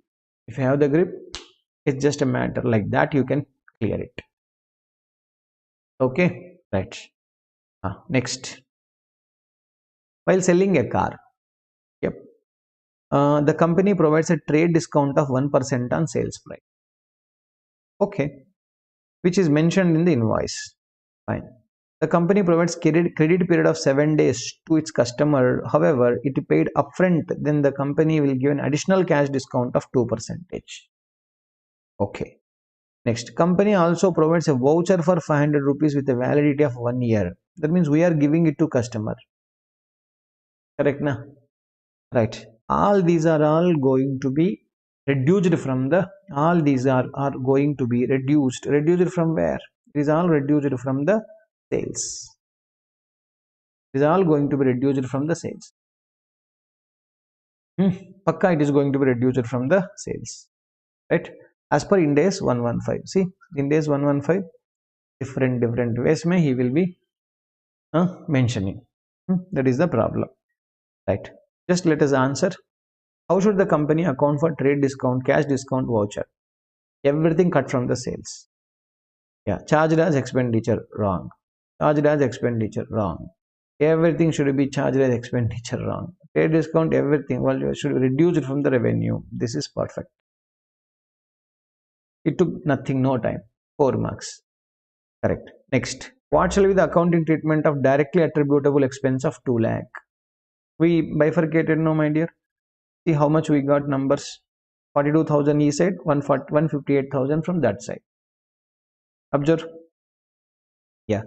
if you have the grip, it's just a matter like that, you can clear it. Okay, right. Next, while selling a car, yep, the company provides a trade discount of 1% on sales price. Okay, which is mentioned in the invoice. Fine. The company provides credit period of 7 days to its customer. However, it paid upfront, then the company will give an additional cash discount of 2%. Okay. Next, company also provides a voucher for 500 rupees with a validity of 1 year. That means we are giving it to customer. Correct na? Right. All these are all going to be reduced from the, all these are going to be reduced. Reduced from where? It is all reduced from the sales. It is all going to be reduced from the sales. Pakka it is going to be reduced from the sales. Right? As per Ind AS 115. See, Ind AS 115, different ways may he will be mentioning. That is the problem. Right? Just let us answer. How should the company account for trade discount, cash discount, voucher? Everything cut from the sales. Yeah, charged as expenditure, wrong. Charged as expenditure, wrong. Everything should be charged as expenditure, wrong. Trade discount, everything, well, you should reduce it from the revenue. This is perfect. It took nothing, no time. 4 marks. Correct. Next, what shall be the accounting treatment of directly attributable expense of 2 lakh? We bifurcated, no, my dear. See how much we got numbers. 42,000 he said, 158,000 from that side. Observe. Yeah.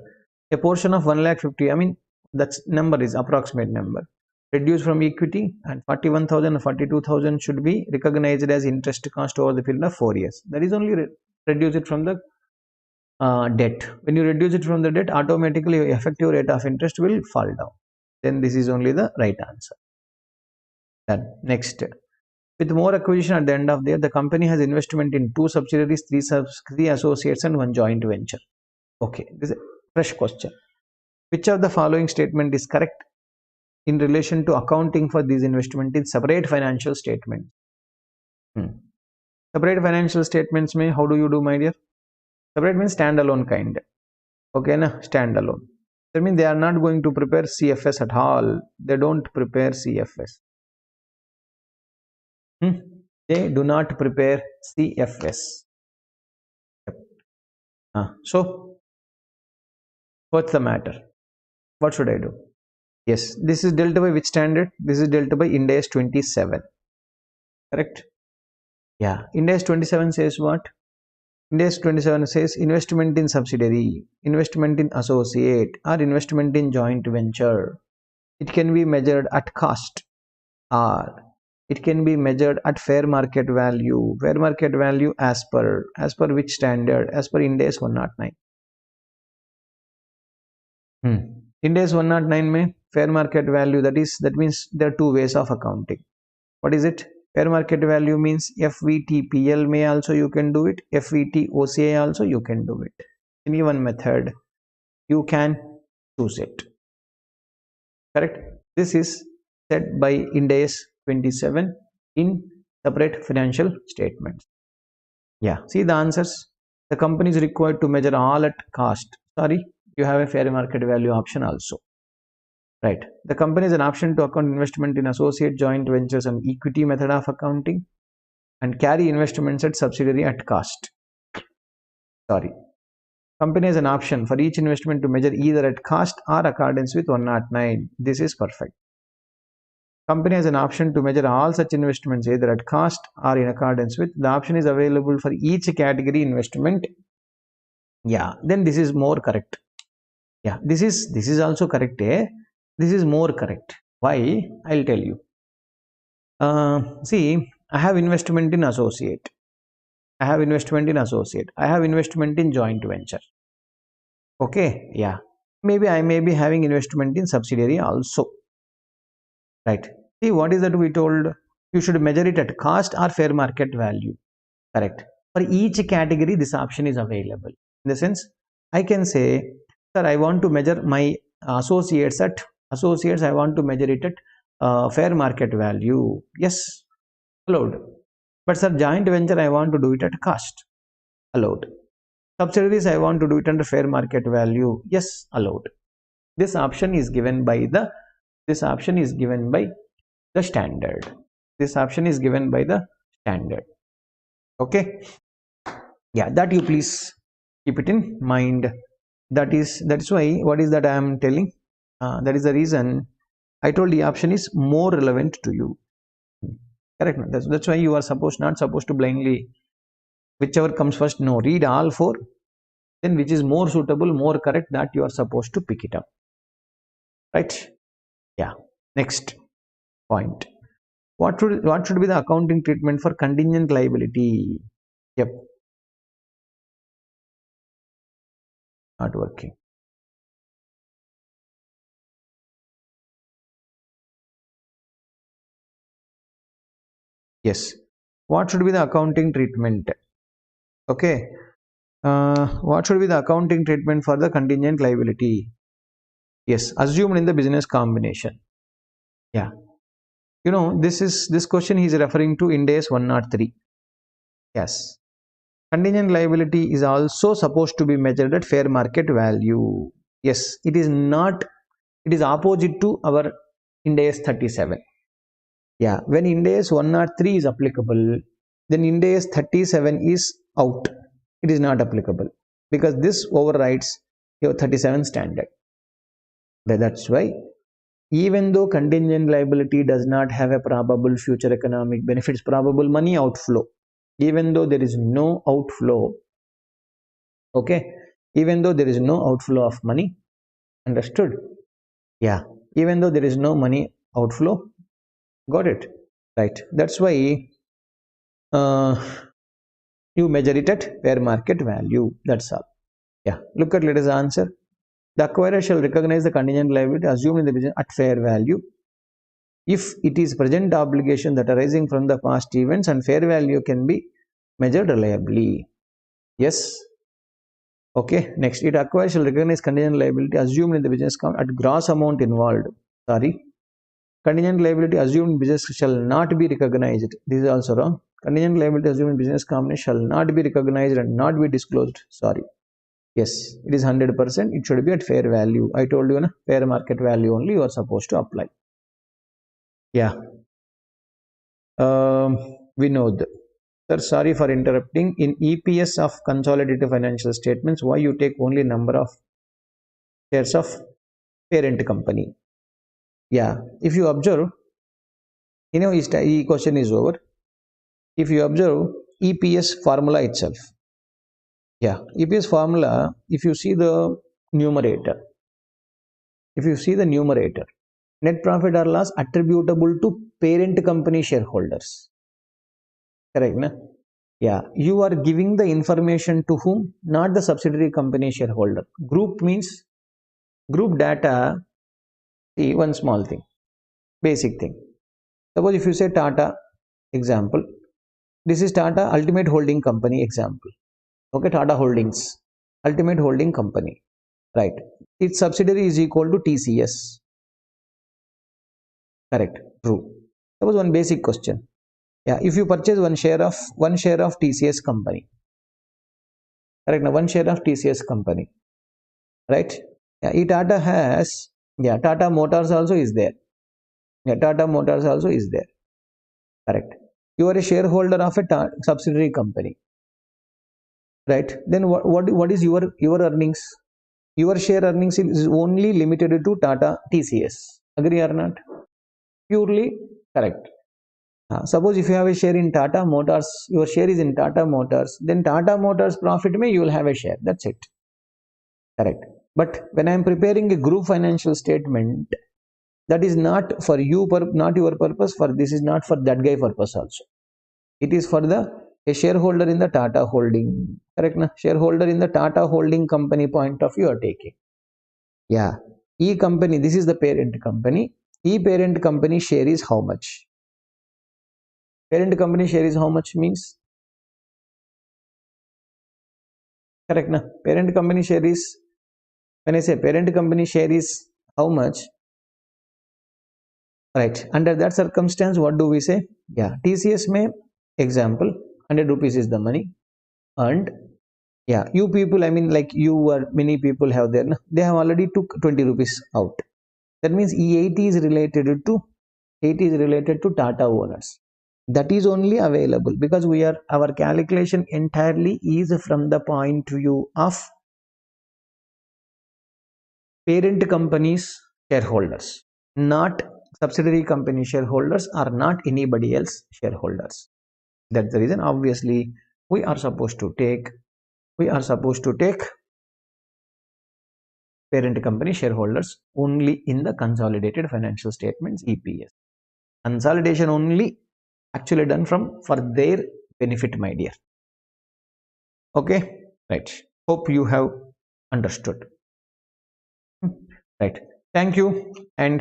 A portion of 1,50,000, I mean, that's number is approximate number. Reduced from equity, and 41,000 and 42,000 should be recognized as interest cost over the period of 4 years. That is only reduce it from the debt. When you reduce it from the debt, automatically your effective rate of interest will fall down. Then this is only the right answer. Then next, with more acquisition at the end of the year, the company has investment in 2 subsidiaries, 3 associates, and 1 joint venture. Okay, this is a fresh question. Which of the following statement is correct in relation to accounting for these investment in separate financial statements? Separate financial statements mean, how do you do, my dear? Separate means standalone kind. Okay, na, standalone. That means they are not going to prepare CFS at all. They don't prepare CFS. They do not prepare CFS. So, what's the matter? What should I do? Yes, this is dealt by which standard? This is dealt by Ind AS 27. Correct? Yeah, Ind AS 27 says what? Ind AS 27 says investment in subsidiary, investment in associate, or investment in joint venture. It can be measured at cost, or it can be measured at fair market value. Fair market value as per which standard? As per Ind AS 109. Ind AS 109 mein fair market value, that means there are 2 ways of accounting. What is it? Fair market value means FVTPL may also you can do it. FVT OCI also you can do it. Any one method you can choose it. Correct? This is set by Ind AS 27 in separate financial statements. Yeah, see the answers. The company is required to measure all at cost. Sorry, you have a fair market value option also. Right. The company is an option to account investment in associate, joint ventures, and equity method of accounting, and carry investments at subsidiary at cost. Sorry. Company has an option for each investment to measure either at cost or accordance with 109. This is perfect. Company has an option to measure all such investments either at cost or in accordance with. The option is available for each category investment. Yeah, then this is more correct. Yeah, this is also correct. This is more correct. Why? I'll tell you. See, I have investment in associate. I have investment in associate. I have investment in joint venture. Okay, yeah. Maybe I may be having investment in subsidiary also. Right. See, what is that we told? You should measure it at cost or fair market value. Correct. For each category, this option is available. In the sense, I can say, sir, I want to measure my associates at associates. I want to measure it at fair market value. Yes, allowed. But sir, joint venture, I want to do it at cost. Allowed. Subsidiaries, I want to do it under fair market value. Yes, allowed. This option is given by the standard. This option is given by the standard. Okay. Yeah, that you please keep it in mind. That's why what is that I am telling. That is the reason I told the option is more relevant to you. Correct. That's why you are not supposed to blindly whichever comes first. No, read all four. Then which is more suitable, more correct, that you are supposed to pick it up. Right? Yeah. Next point. What should be the accounting treatment for contingent liability? Yep. Not working. Yes. What should be the accounting treatment? Okay. What should be the accounting treatment for the contingent liability? Yes, assumed in the business combination. Yeah. This question he is referring to Ind AS 103. Yes. Contingent liability is also supposed to be measured at fair market value. Yes, it is not. It is opposite to our Ind AS 37. Yeah, when Ind AS 103 is applicable, then Ind AS 37 is out. It is not applicable because this overrides your 37 standard. That's why, even though contingent liability does not have a probable future economic benefits, probable money outflow, even though there is no outflow, okay, even though there is no outflow of money, understood? Yeah, even though there is no money outflow, got it? Right. That's why you measure it at fair market value. That's all. Yeah, let us answer. The acquirer shall recognize the contingent liability assumed in the business at fair value if it is present obligation that arising from the past events, and fair value can be measured reliably. Yes. Okay. Next, it acquires shall recognize contingent liability assumed in the business at gross amount involved. Sorry. Contingent liability assumed in business shall not be recognized. This is also wrong. Contingent liability assumed in business combination shall not be recognized and not be disclosed. Sorry. Yes, it is 100%. It should be at fair value. I told you, fair market value only you are supposed to apply. Yeah. Vinod. Sir, sorry for interrupting. In EPS of consolidated financial statements, why you take only number of shares of parent company? Yeah. If you observe, this question is over. If you observe EPS formula itself. Yeah. EPS formula, if you see the numerator, net profit or loss attributable to parent company shareholders. Correct, na? Yeah, you are giving the information to whom? Not the subsidiary company shareholder. Group means group data. See, one small thing, basic thing. Suppose if you say Tata, example, this is Tata Ultimate Holding Company, example. Okay, Tata Holdings, Ultimate Holding Company, right? Its subsidiary is equal to TCS. Correct, true. Suppose one basic question. Yeah, if you purchase one share of TCS company, correct? Now one share of TCS company, right? Yeah, Tata has, Tata Motors also is there. Yeah, Tata Motors also is there. Correct. You are a shareholder of a subsidiary company, right? Then what is your earnings? Your share earnings is only limited to Tata TCS. Agree or not? Purely correct. Suppose if you have a share in Tata Motors, your share is in Tata Motors, then Tata Motors profit you will have a share. That's it. Correct. But when I am preparing a group financial statement, that is not for you, not your purpose. For this is not for that guy purpose also. It is for a shareholder in the Tata Holding. Correct, na? Shareholder in the Tata Holding Company point of view are taking. Yeah. E company, this is the parent company. E parent company share is how much? Parent company share is how much means? Correct, na? Parent company share is, when I say parent company share is how much? Right. Under that circumstance, what do we say? Yeah. TCS may, example, 100 rupees is the money earned. Yeah, you people, I mean, like you or many people have there, they have already took 20 rupees out. That means E80 is related to Tata owners. That is only available because our calculation entirely is from the point of view of parent company's shareholders, not subsidiary company shareholders, or not anybody else shareholders. That's the reason obviously we are supposed to take parent company shareholders only in the consolidated financial statements EPS. Consolidation only actually done from for their benefit, my dear. Okay, right. Hope you have understood. Right. Thank you and